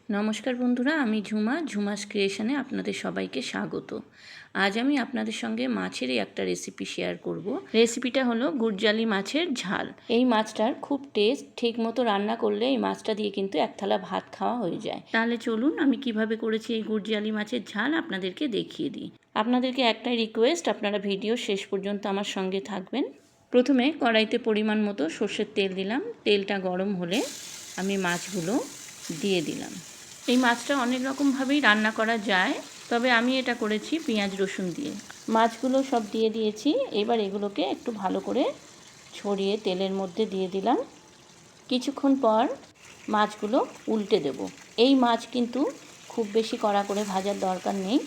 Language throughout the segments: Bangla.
নমস্কার বন্ধুরা, আমি ঝুমাস ক্রিয়েশনে আপনাদের সবাইকে স্বাগত। আজ আমি আপনাদের সঙ্গে মাছেরই একটা রেসিপি শেয়ার করব। রেসিপিটা হলো গুড়জালি মাছের ঝাল। এই মাছটার খুব টেস্ট, ঠিক মতো রান্না করলে এই মাছটা দিয়ে কিন্তু এক থালা ভাত খাওয়া হয়ে যায়। তাহলে চলুন আমি কিভাবে করেছি এই গুড়জালি মাছের ঝাল আপনাদেরকে দেখিয়ে দিই। আপনাদেরকে একটাই রিকোয়েস্ট, আপনারা ভিডিও শেষ পর্যন্ত আমার সঙ্গে থাকবেন। প্রথমে কড়াইতে পরিমাণ মতো সর্ষের তেল দিলাম। তেলটা গরম হলে আমি মাছগুলো দিয়ে দিলাম। এই মাছটা অনেক রকমভাবেই রান্না করা যায়, তবে আমি এটা করেছি পেঁয়াজ রসুন দিয়ে। মাছগুলো সব দিয়ে দিয়েছি। এবার এগুলোকে একটু ভালো করে ছড়িয়ে তেলের মধ্যে দিয়ে দিলাম। কিছুক্ষণ পর মাছগুলো উল্টে দেব। এই মাছ কিন্তু খুব বেশি কড়া করে ভাজার দরকার নেই,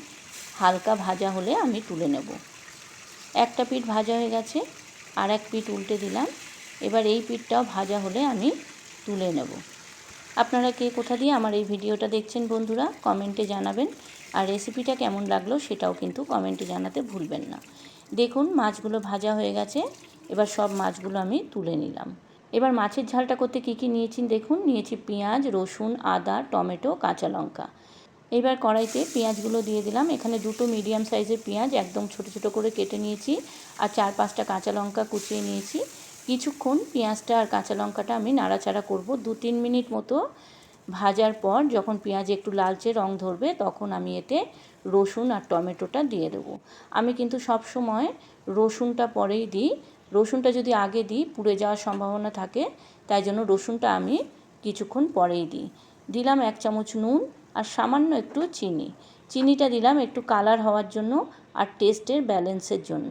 হালকা ভাজা হলে আমি তুলে নেব। একটা পিঠ ভাজা হয়ে গেছে, আর এক পিঠ উল্টে দিলাম। এবার এই পিঠটাও ভাজা হলে আমি তুলে নেব। আপনারা কে কোথা দিয়ে আমার এই ভিডিওটা দেখছেন বন্ধুরা, কমেন্টে জানাবেন। আর রেসিপিটা কেমন লাগলো সেটাও কিন্তু কমেন্টে জানাতে ভুলবেন না। দেখুন মাছগুলো ভাজা হয়ে গেছে। এবার সব মাছগুলো আমি তুলে নিলাম। এবার মাছের ঝালটা করতে কী কী নিয়েছি দেখুন। নিয়েছি পেঁয়াজ, রসুন, আদা, টমেটো, কাঁচা লঙ্কা। এবার কড়াইতে পেঁয়াজগুলো দিয়ে দিলাম। এখানে দুটো মিডিয়াম সাইজের পেঁয়াজ একদম ছোট ছোট করে কেটে নিয়েছি, আর 4-5টা কাঁচা লঙ্কা কুচিয়ে নিয়েছি। কিছুক্ষণ পেঁয়াজটা আর কাঁচা লঙ্কাটা আমি নাড়াচাড়া করব। 2-3 মিনিট মতো ভাজার পর যখন পেঁয়াজ একটু লালচে রং ধরবে তখন আমি এতে রসুন আর টমেটোটা দিয়ে দেবো। আমি কিন্তু সব সময় রসুনটা পরেই দিই। রসুনটা যদি আগে দিই পুড়ে যাওয়ার সম্ভাবনা থাকে, তাই জন্য রসুনটা আমি কিছুক্ষণ পরেই দিই। দিলাম 1 চামচ নুন আর সামান্য একটু চিনি। চিনিটা দিলাম একটু কালার হওয়ার জন্য আর টেস্টের ব্যালেন্সের জন্য।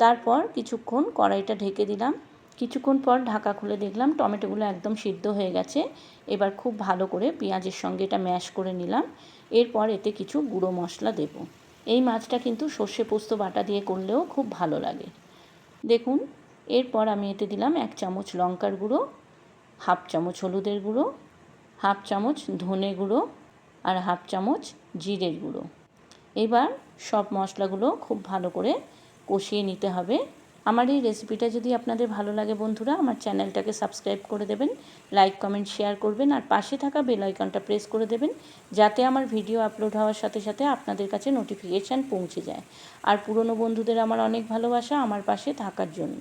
তারপর কিছুক্ষণ কড়াইটা ঢেকে দিলাম। কিছুক্ষণ পর ঢাকা খুলে দেখলাম টমেটোগুলো একদম সিদ্ধ হয়ে গেছে। এবার খুব ভালো করে পেঁয়াজের সঙ্গে এটা ম্যাশ করে নিলাম। এরপর এতে কিছু গুঁড়ো মশলা দেব। এই মাছটা কিন্তু সর্ষে পোস্ত বাটা দিয়ে করলেও খুব ভালো লাগে। দেখুন, এরপর আমি এতে দিলাম 1 চামচ লঙ্কার গুঁড়ো, 1/2 চামচ হলুদের গুঁড়ো, 1/2 চামচ ধনে গুঁড়ো আর 1/2 চামচ জিরের গুঁড়ো। এবার সব মশলাগুলো খুব ভালো করে কষিয়ে নিতে হবে। আমার এই রেসিপিটা যদি আপনাদের ভালো লাগে বন্ধুরা, আমার চ্যানেলটাকে সাবস্ক্রাইব করে দেবেন, লাইক কমেন্ট শেয়ার করবেন, আর পাশে থাকা বেল আইকনটা প্রেস করে দেবেন, যাতে আমার ভিডিও আপলোড হওয়ার সাথে সাথে আপনাদের কাছে নোটিফিকেশান পৌঁছে যায়। আর পুরনো বন্ধুদের আমার অনেক ভালোবাসা আমার পাশে থাকার জন্য।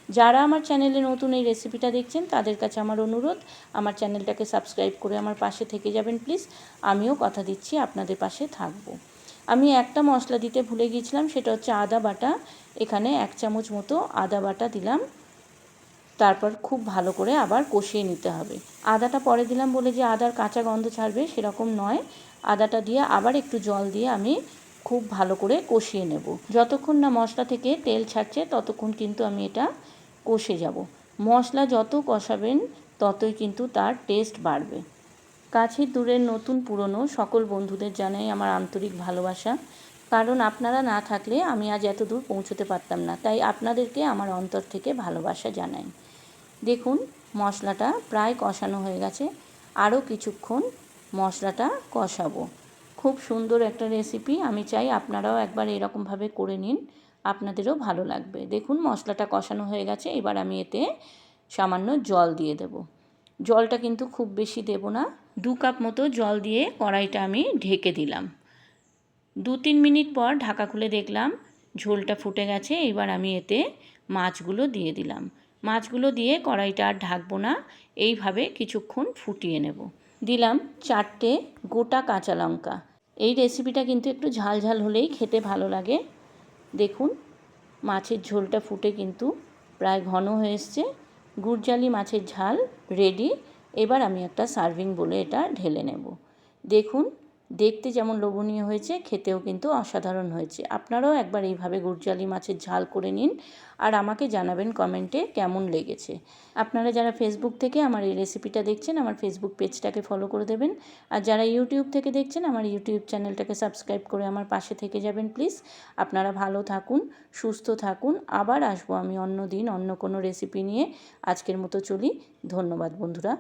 যারা আমার চ্যানেলে নতুন এই রেসিপিটা দেখছেন তাদের কাছে আমার অনুরোধ, আমার চ্যানেলটাকে সাবস্ক্রাইব করে আমার পাশে থেকে যাবেন প্লিজ। আমিও কথা দিচ্ছি আপনাদের পাশে থাকবো। আমি একটা মশলা দিতে ভুলে গিয়েছিলাম, সেটা হচ্ছে আদা বাটা। এখানে 1 চামচ মতো আদা বাটা দিলাম। তারপর খুব ভালো করে আবার কষিয়ে নিতে হবে। আদাটা পরে দিলাম বলে যে আদার কাঁচা গন্ধ ছাড়বে সেরকম নয়। আদাটা দিয়ে আবার একটু জল দিয়ে আমি খুব ভালো করে কষিয়ে নেব। যতক্ষণ না মশলা থেকে তেল ছাড়ছে ততক্ষণ কিন্তু আমি এটা কষে যাব। মশলা যত কষাবেন ততই কিন্তু তার টেস্ট বাড়বে। কাছের দূরের নতুন পুরনো সকল বন্ধুদের জানাই আমার আন্তরিক ভালোবাসা, কারণ আপনারা না থাকলে আমি আজ এত দূর পৌঁছতে পারতাম না। তাই আপনাদেরকে আমার অন্তর থেকে ভালোবাসা জানাই। দেখুন মশলাটা প্রায় কষানো হয়ে গেছে, আরও কিছুক্ষণ মশলাটা কষাবো। খুব সুন্দর একটা রেসিপি, আমি চাই আপনারাও একবার এরকমভাবে করে নিন, আপনাদেরও ভালো লাগবে। দেখুন মশলাটা কষানো হয়ে গেছে। এবার আমি এতে সামান্য জল দিয়ে দেব। জলটা কিন্তু খুব বেশি দেব না, 2 কাপ মতো জল দিয়ে কড়াইটা আমি ঢেকে দিলাম। 2-3 মিনিট পর ঢাকা খুলে দেখলাম ঝোলটা ফুটে গেছে। এবার আমি এতে মাছগুলো দিয়ে দিলাম। মাছগুলো দিয়ে কড়াইটা আর ঢাকবো না, এইভাবে কিছুক্ষণ ফুটিয়ে নেব। দিলাম 4টে গোটা কাঁচা লঙ্কা। এই রেসিপিটা কিন্তু একটু ঝাল ঝাল হলেই খেতে ভালো লাগে। দেখুন মাছের ঝোলটা ফুটে কিন্তু প্রায় ঘন হয়ে এসছে। গুড়জালি মাছের ঝাল রেডি। এবার আমি একটা সার্ভিং বলে এটা ঢেলে নেব। দেখুন দেখতে যেমন লোভনীয় হয়েছে, খেতেও কিন্তু অসাধারণ হয়েছে। আপনারাও একবার এইভাবে গুড়জালি মাছের ঝাল করে নিন, আর আমাকে জানাবেন কমেন্টে কেমন লেগেছে। আপনারা যারা ফেসবুক থেকে আমার এই রেসিপিটা দেখছেন আমার ফেসবুক পেজটাকে ফলো করে দেবেন, আর যারা ইউটিউব থেকে দেখছেন আমার ইউটিউব চ্যানেলটাকে সাবস্ক্রাইব করে আমার পাশে থেকে যাবেন প্লিজ। আপনারা ভালো থাকুন, সুস্থ থাকুন। আবার আসবো আমি অন্য দিন অন্য কোনো রেসিপি নিয়ে। আজকের মতো চলি। ধন্যবাদ বন্ধুরা।